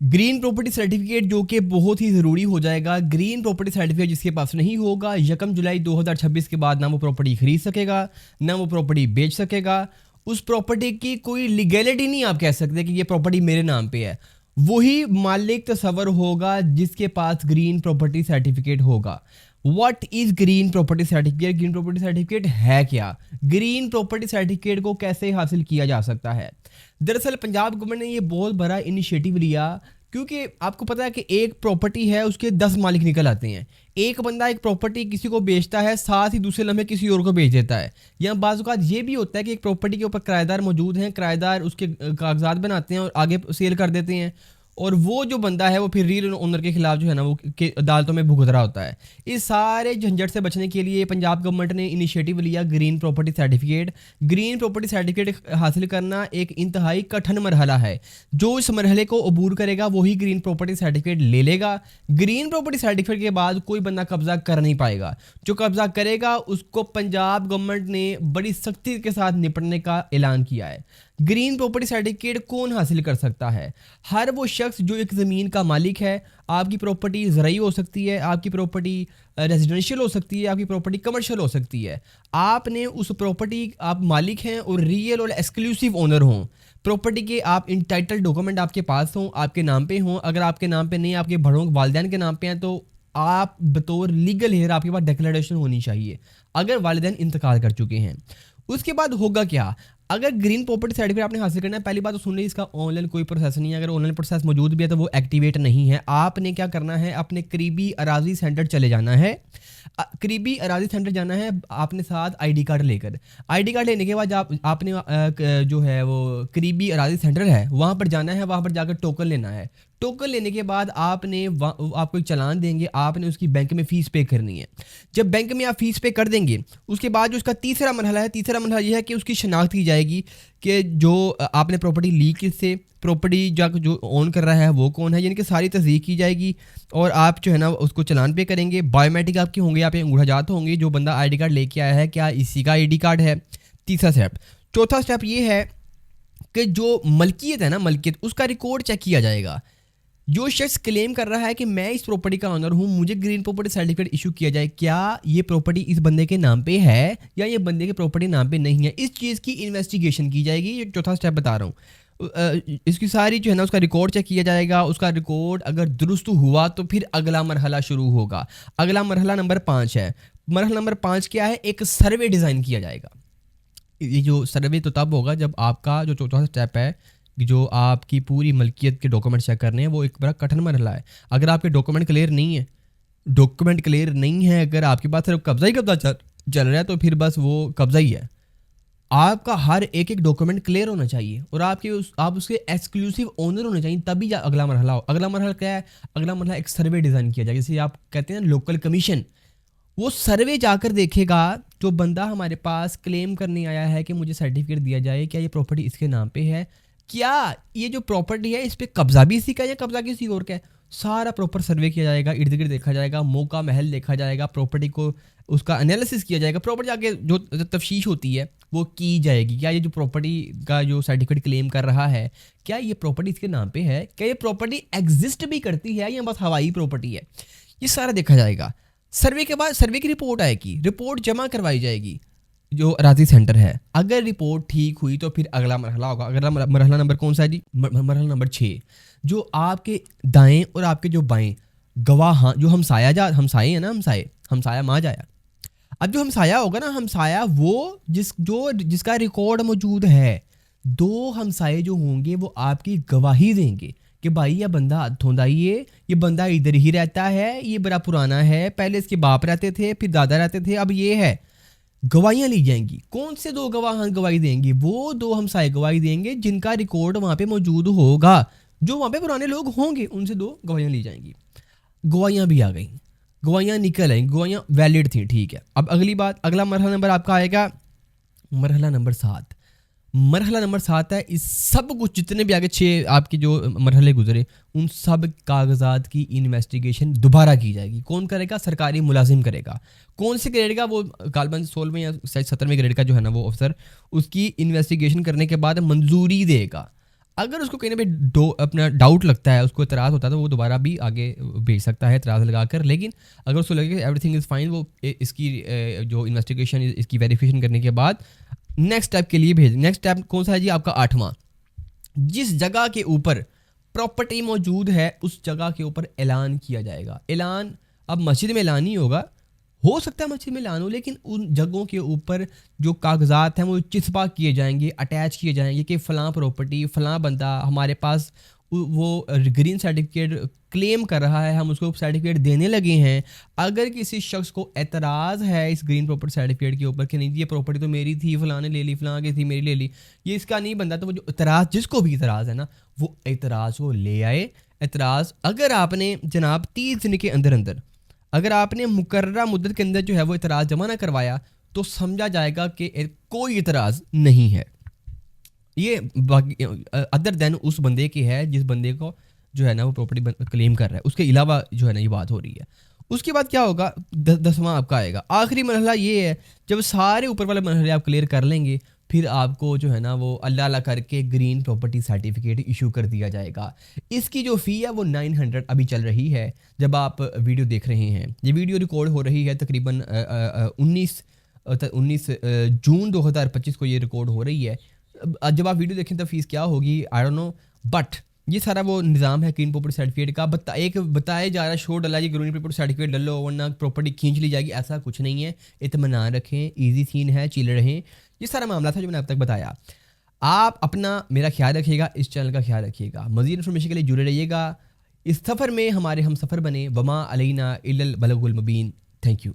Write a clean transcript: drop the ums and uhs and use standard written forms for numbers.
Green property certificate जो कि बहुत ही ज़रूरी हो जाएगा। ग्रीन प्रॉपर्टी सर्टिफिकेट जिसके पास नहीं होगा 1 जुलाई 2026 के बाद ना वो प्रॉपर्टी खरीद सकेगा, ना वो प्रॉपर्टी बेच सकेगा। उस प्रॉपर्टी की कोई लीगैलिटी नहीं आप कह सकते कि ये प्रॉपर्टी मेरे नाम पे है। वही मालिक तस्वर होगा जिसके पास ग्रीन प्रॉपर्टी सर्टिफिकेट होगा। What is green property certificate? Green property certificate है क्या? ग्रीन प्रॉपर्टी सर्टिफिकेट को कैसे हासिल किया जा सकता है? दरअसल पंजाब गवर्नमेंट ने ये बहुत बड़ा इनिशिएटिव लिया, क्योंकि आपको पता है कि एक प्रॉपर्टी है उसके 10 मालिक निकल आते हैं। एक बंदा एक प्रॉपर्टी किसी को बेचता है, साथ ही दूसरे लम्हे किसी और को बेच देता है। या बाज़ औक़ात ये भी होता है कि एक प्रॉपर्टी के ऊपर किराएदार मौजूद हैं, किराएदार उसके कागजात बनाते हैं और आगे सेल कर देते हैं, और वो जो बंदा है वो फिर रियल ओनर के खिलाफ जो है ना वो अदालतों में भुगत रहा होता है। इस सारे झंझट से बचने के लिए पंजाब गवर्नमेंट ने इनिशिएटिव लिया green property certificate. Green property certificate हासिल करना एक इंतहाई कठिन मरहला है। जो इस मरहले को अबूर करेगा वही ग्रीन प्रॉपर्टी सर्टिफिकेट ले लेगा। ग्रीन प्रॉपर्टी सर्टिफिकेट के बाद कोई बंदा कब्जा कर नहीं पाएगा। जो कब्जा करेगा उसको पंजाब गवर्नमेंट ने बड़ी सख्ती के साथ निपटने का ऐलान किया है। ग्रीन प्रॉपर्टी सर्टिफिकेट कौन हासिल कर सकता है? हर वो शख्स जो एक ज़मीन का मालिक है। आपकी प्रॉपर्टी ज़राई हो सकती है, आपकी प्रॉपर्टी रेजिडेंशियल हो सकती है, आपकी प्रॉपर्टी कमर्शियल हो सकती है। आपने उस प्रॉपर्टी आप मालिक हैं और रियल और एक्सक्लूसिव ओनर हों। प्रॉपर्टी के आप इंटाइटल डॉक्यूमेंट आपके पास हों, आपके नाम पे हों। अगर आपके नाम पे नहीं, आपके बड़ों वालिदैन के नाम पे हैं, तो आप बतौर लीगल हेयर आपके पास डिक्लेरेशन होनी चाहिए अगर वालिदैन इंतकाल कर चुके हैं। उसके बाद होगा क्या? अगर ग्रीन प्रॉपर्टी सर्टिफिकेट आपने हासिल करना है, पहली बात तो सुन ली, इसका ऑनलाइन कोई प्रोसेस नहीं है। अगर ऑनलाइन प्रोसेस मौजूद भी है तो वो एक्टिवेट नहीं है। आपने क्या करना है, अपने करीबी अराजी सेंटर चले जाना है। करीबी अराजी सेंटर जाना है आपने साथ आईडी कार्ड लेकर। आईडी कार्ड लेने के बाद आपने जो है वो करीबी अराजी सेंटर है वहाँ पर जाना है। वहाँ पर जाकर टोकन लेना है। टोकन लेने के बाद आपने आपको एक चालान देंगे, आपने उसकी बैंक में फ़ीस पे करनी है। जब बैंक में आप फ़ीस पे कर देंगे उसके बाद जो उसका तीसरा मरहला है, तीसरा मरहला ये है कि उसकी शनाख्त की जाएगी कि जो आपने प्रॉपर्टी ली किससे, प्रॉपर्टी जो ओन कर रहा है वो कौन है, यानी कि सारी तस्दीक की जाएगी। और आप जो है ना उसको चालान पे करेंगे। बायोमेट्रिक आपके होंगे, आप अंगूठा जात होंगे जो बंदा आईडी कार्ड लेके आया है, क्या इसी का आईडी कार्ड है। तीसरा स्टेप। चौथा स्टेप ये है कि जो मलकियत है ना, मलकियत, उसका रिकॉर्ड चेक किया जाएगा। जो शख्स क्लेम कर रहा है कि मैं इस प्रॉपर्टी का ऑनर हूं, मुझे ग्रीन प्रॉपर्टी सर्टिफिकेट इशू किया जाए, क्या ये प्रॉपर्टी इस बंदे के नाम पे है या ये बंदे के प्रॉपर्टी नाम पे नहीं है, इस चीज़ की इन्वेस्टिगेशन की जाएगी। ये चौथा स्टेप बता रहा हूँ। इसकी सारी जो है ना उसका रिकॉर्ड चेक किया जाएगा। उसका रिकॉर्ड अगर दुरुस्त हुआ तो फिर अगला मरहला शुरू होगा। अगला मरहला नंबर 5 है। मरहला नंबर 5 क्या है? एक सर्वे डिज़ाइन किया जाएगा। ये जो सर्वे तो तब होगा जब आपका जो चौथा स्टेप है, जो आपकी पूरी मलकियत के डॉक्यूमेंट चेक करने हैं, वो एक बड़ा कठिन मरहला है। अगर आपके डॉक्यूमेंट क्लियर नहीं है, अगर आपके पास सिर्फ कब्जा ही कब्जा चल रहा है तो फिर बस वो कब्जा ही है। आपका हर एक एक डॉक्यूमेंट क्लियर होना चाहिए और आप उसके एक्सक्लूसिव ओनर होने चाहिए, तभी अगला मरहला हो। अगला मरहला क्या है? अगला मरहला एक सर्वे डिज़ाइन किया जाए, जैसे आप कहते हैं लोकल कमीशन। वो सर्वे जाकर देखेगा जो बंदा हमारे पास क्लेम करने आया है कि मुझे सर्टिफिकेट दिया जाए, क्या ये प्रॉपर्टी इसके नाम पे है, क्या ये जो प्रॉपर्टी है इस पे कब्जा भी इसी का या कब्जा किसी और का है। सारा प्रॉपर सर्वे किया जाएगा, इर्द गिर्द देखा जाएगा, मौका महल देखा जाएगा, प्रॉपर्टी को उसका एनालिसिस किया जाएगा। प्रॉपर्टी जाके जो तफ्शीश होती है वो की जाएगी। क्या ये जो प्रॉपर्टी का जो सर्टिफिकेट क्लेम कर रहा है, क्या ये प्रॉपर्टी इसके नाम पे है, क्या ये प्रॉपर्टी एग्जिस्ट भी करती है या बस हवाई प्रॉपर्टी है, ये सारा देखा जाएगा। सर्वे के बाद सर्वे की रिपोर्ट आएगी, रिपोर्ट जमा करवाई जाएगी जो अराजी सेंटर है। अगर रिपोर्ट ठीक हुई तो फिर अगला मरहला होगा। अगला मरहला नंबर कौन सा है जी? मरहला नंबर 6। जो आपके दाएं और आपके जो बाएं गवाह, जो हमसाया है ना, हमसाया मा जाया। अब जो हमसाया होगा ना, हमसाया वो जिसका रिकॉर्ड मौजूद है, 2 हमसाये जो होंगे वो आपकी गवाही देंगे कि भाई ये बंदा धोंदा ये बंदा इधर ही रहता है, ये बड़ा पुराना है, पहले इसके बाप रहते थे, फिर दादा रहते थे, अब ये है। गवाहियाँ ली जाएंगी। कौन से 2 गवाह गवाही देंगे? वो 2 हमसाए गवाही देंगे जिनका रिकॉर्ड वहाँ पे मौजूद होगा। जो वहाँ पे पुराने लोग होंगे उनसे 2 गवाहियाँ ली जाएंगी। गवाहियाँ भी आ गई, गवाहियाँ निकल आई, गवाहियाँ वैलिड थी, ठीक है। अब अगली बात, अगला मरहला नंबर आपका आएगा मरहला नंबर 7। मरहला नंबर 7 है, इस सब कुछ जितने भी आगे 6 आपके जो मरहले गुजरे उन सब कागजात की इन्वेस्टिगेशन दोबारा की जाएगी। कौन करेगा? सरकारी मुलाजिम करेगा। कौन से ग्रेड का? वो गालबन 16वें या 17वें ग्रेड का जो है ना वो अफसर, उसकी इन्वेस्टिगेशन करने के बाद मंजूरी देगा। अगर उसको कहीं ना कहीं अपना डाउट लगता है, उसको एतराज़ होता है, तो वो दोबारा भी आगे भेज सकता है एतराज़ लगाकर। लेकिन अगर उसको लगे एवरीथिंग इज़ फाइन, वो इसकी जो इन्वेस्टिगेशन इसकी वेरिफिकेशन करने के बाद नेक्स्ट स्टेप के लिए भेज। नेक्स्ट स्टेप कौन सा है जी? आपका 8वां, जिस जगह के ऊपर प्रॉपर्टी मौजूद है उस जगह के ऊपर ऐलान किया जाएगा। ऐलान अब मस्जिद में ऐलान ही होगा, हो सकता है मस्जिद में ऐलान हो, लेकिन उन जगहों के ऊपर जो कागजात हैं वो चिस्पा किए जाएंगे, अटैच किए जाएंगे कि फ़लाँ प्रॉपर्टी फ़लाँ बंदा हमारे पास वो ग्रीन सर्टिफिकेट क्लेम कर रहा है, हम उसको सर्टिफिकेट देने लगे हैं। अगर किसी शख्स को एतराज़ है इस ग्रीन प्रॉपर्टी सर्टिफिकेट के ऊपर कि नहीं ये प्रॉपर्टी तो मेरी थी, फ़लाँ ने ले ली, फ़लाँ की थी, मेरी ले ली, ये इसका नहीं बनता, तो वो जो एतराज़, जिसको भी एतराज़ है ना, वो एतराज़ को ले आए। एतराज़ अगर आपने जनाब 30 दिन के अंदर अंदर, अगर आपने मुकर्ररा मुद्दत के अंदर जो है वो एतराज़ जमा ना करवाया, तो समझा जाएगा कि कोई एतराज़ नहीं है। ये अदर देन उस बंदे की है जिस बंदे को जो है ना वो प्रॉपर्टी क्लेम कर रहा है, उसके अलावा जो है ना ये बात हो रही है। उसके बाद क्या होगा? 10वां आपका आएगा, आखिरी मरहला ये है, जब सारे ऊपर वाले मरहले आप क्लियर कर लेंगे, फिर आपको जो है ना वो अल्लाह अल्लाह करके ग्रीन प्रॉपर्टी सर्टिफिकेट इशू कर दिया जाएगा। इसकी जो फ़ी है वो 900 अभी चल रही है जब आप वीडियो देख रहे हैं। ये वीडियो रिकॉर्ड हो रही है तकरीबन 19 जून 2025 को ये रिकॉर्ड हो रही है। जब आप वीडियो देखें तो फ़ीस क्या होगी आई डोंट नो, बट ये सारा वो निज़ाम है ग्रीन प्रॉपर्टी सर्टिफिकेट का। एक बताया जा रहा है, शो डला जी ग्रीन प्रॉपर्टी सर्टिफिकेट डल लो वरना प्रॉपर्टी खींच ली जाएगी, ऐसा कुछ नहीं है। इत्मीनान रखें, ईजी सीन है, चिल रहें। ये सारा मामला था जो मैंने अब तक बताया। आप अपना मेरा ख्याल रखिएगा, इस चैनल का ख्याल रखिएगा, मज़ीद इन्फॉर्मेशन के लिए जुड़े रहिएगा। इस सफ़र में हमारे हम सफ़र बने। वमा अलैना इल्लल बलागुल मुबीन। Thank you.